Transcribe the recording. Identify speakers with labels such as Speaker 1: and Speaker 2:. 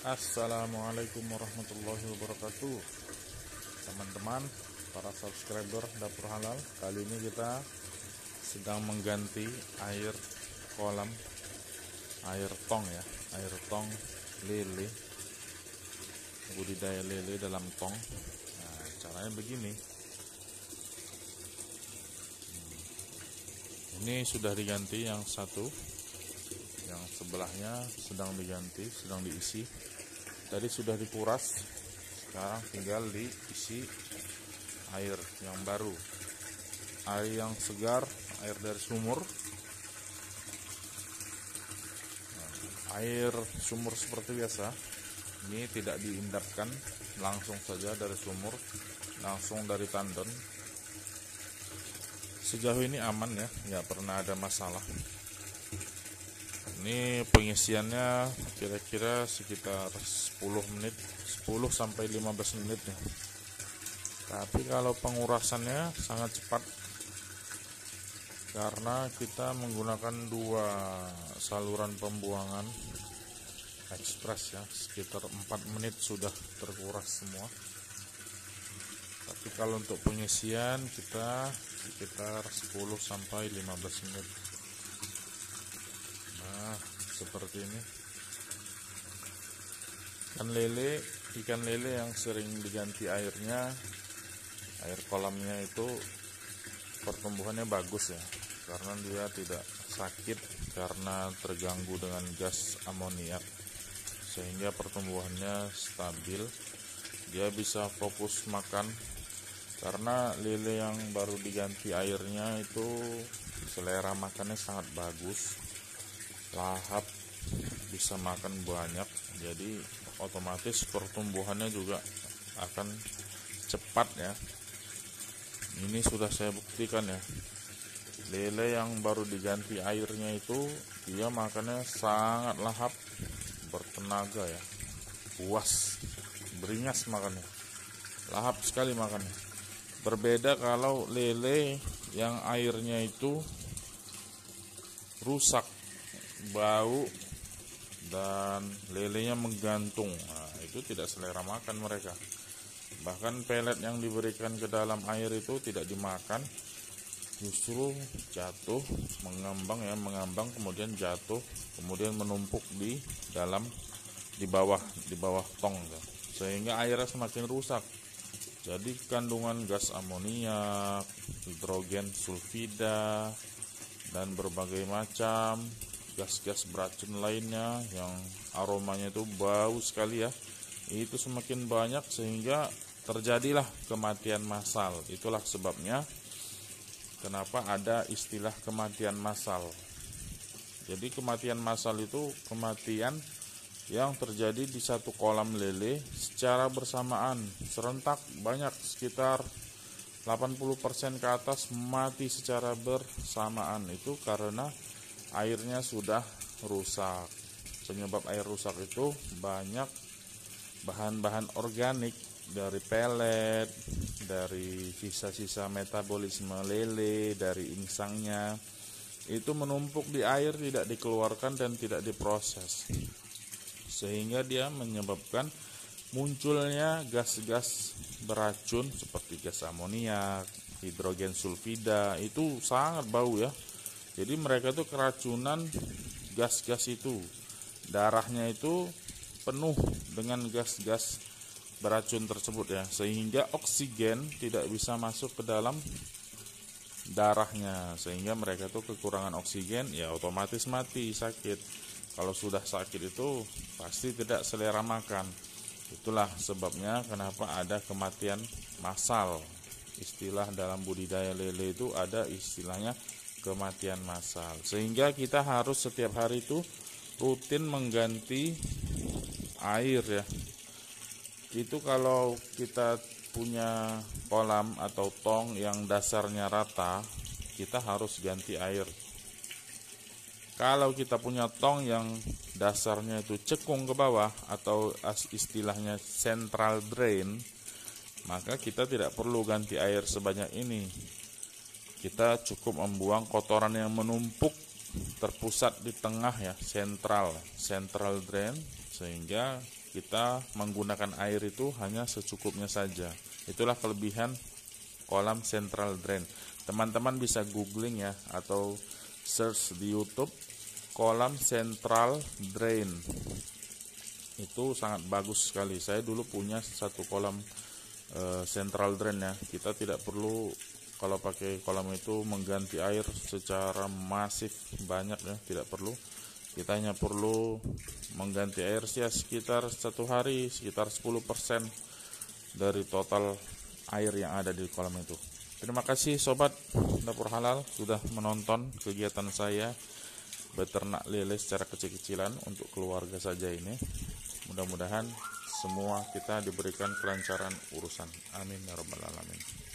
Speaker 1: Assalamualaikum warahmatullahi wabarakatuh, teman-teman para subscriber Dapur Halal. Kali ini kita sedang mengganti air kolam, air tong ya, air tong lele, budidaya lele dalam tong. Nah, caranya begini. Ini sudah diganti yang satu, yang sebelahnya sedang diganti, sedang diisi. Tadi sudah dikuras, sekarang tinggal diisi air yang baru, air yang segar, air dari sumur. Air sumur seperti biasa, ini tidak diendapkan, langsung saja dari sumur, langsung dari tandon. Sejauh ini aman ya, nggak pernah ada masalah. Ini pengisiannya kira-kira sekitar 10 menit, 10 sampai 15 menit ya. Tapi kalau pengurasannya sangat cepat, karena kita menggunakan dua saluran pembuangan ekspres ya, sekitar 4 menit sudah terkuras semua. Tapi kalau untuk pengisian kita sekitar 10 sampai 15 menit. Nah, seperti ini. Ikan lele yang sering diganti airnya, air kolamnya itu pertumbuhannya bagus ya, karena dia tidak sakit karena terganggu dengan gas amoniak, sehingga pertumbuhannya stabil. Dia bisa fokus makan, karena lele yang baru diganti airnya itu selera makannya sangat bagus, lahap, bisa makan banyak, jadi otomatis pertumbuhannya juga akan cepat ya. Ini sudah saya buktikan ya, lele yang baru diganti airnya itu dia makannya sangat lahap, bertenaga ya, puas, beringas makannya, lahap sekali makannya. Berbeda kalau lele yang airnya itu rusak, bau, dan lelenya menggantung. Nah, itu tidak selera makan mereka. Bahkan pelet yang diberikan ke dalam air itu tidak dimakan, justru jatuh, mengambang kemudian jatuh, kemudian menumpuk di bawah tong, sehingga airnya semakin rusak. Jadi kandungan gas amoniak, hidrogen sulfida, dan berbagai macam gas-gas beracun lainnya yang aromanya itu bau sekali ya, itu semakin banyak sehingga terjadilah kematian massal. Itulah sebabnya kenapa ada istilah kematian massal. Jadi kematian massal itu kematian yang terjadi di satu kolam lele secara bersamaan, serentak, banyak, sekitar 80% ke atas mati secara bersamaan. Itu karena airnya sudah rusak. Penyebab air rusak itu banyak bahan-bahan organik, dari pelet, dari sisa-sisa metabolisme lele, dari insangnya, itu menumpuk di air, tidak dikeluarkan dan tidak diproses, sehingga dia menyebabkan munculnya gas-gas beracun seperti gas amoniak, hidrogen sulfida. Itu sangat bau ya. Jadi mereka itu keracunan gas-gas itu. Darahnya itu penuh dengan gas-gas beracun tersebut ya, sehingga oksigen tidak bisa masuk ke dalam darahnya, sehingga mereka itu kekurangan oksigen, ya otomatis mati, sakit. Kalau sudah sakit itu pasti tidak selera makan. Itulah sebabnya kenapa ada kematian massal. Istilah dalam budidaya lele itu ada istilahnya kematian massal. Sehingga kita harus setiap hari itu rutin mengganti air ya. Itu kalau kita punya kolam atau tong yang dasarnya rata, kita harus ganti air. Kalau kita punya tong yang dasarnya itu cekung ke bawah atau istilahnya central drain, maka kita tidak perlu ganti air sebanyak ini. Kita cukup membuang kotoran yang menumpuk terpusat di tengah ya, central drain, sehingga kita menggunakan air itu hanya secukupnya saja. Itulah kelebihan kolam central drain. Teman-teman bisa googling ya, atau search di YouTube kolam central drain. Itu sangat bagus sekali. Saya dulu punya satu kolam central drain ya. Kita tidak perlu kalau pakai kolam itu mengganti air secara masif banyak ya, tidak perlu. Kita hanya perlu mengganti air ya sekitar satu hari sekitar 10% dari total air yang ada di kolam itu. Terima kasih sobat dapur halal sudah menonton kegiatan saya beternak lele secara kecil-kecilan untuk keluarga saja ini. Mudah-mudahan semua kita diberikan kelancaran urusan. Amin ya rabbal alamin.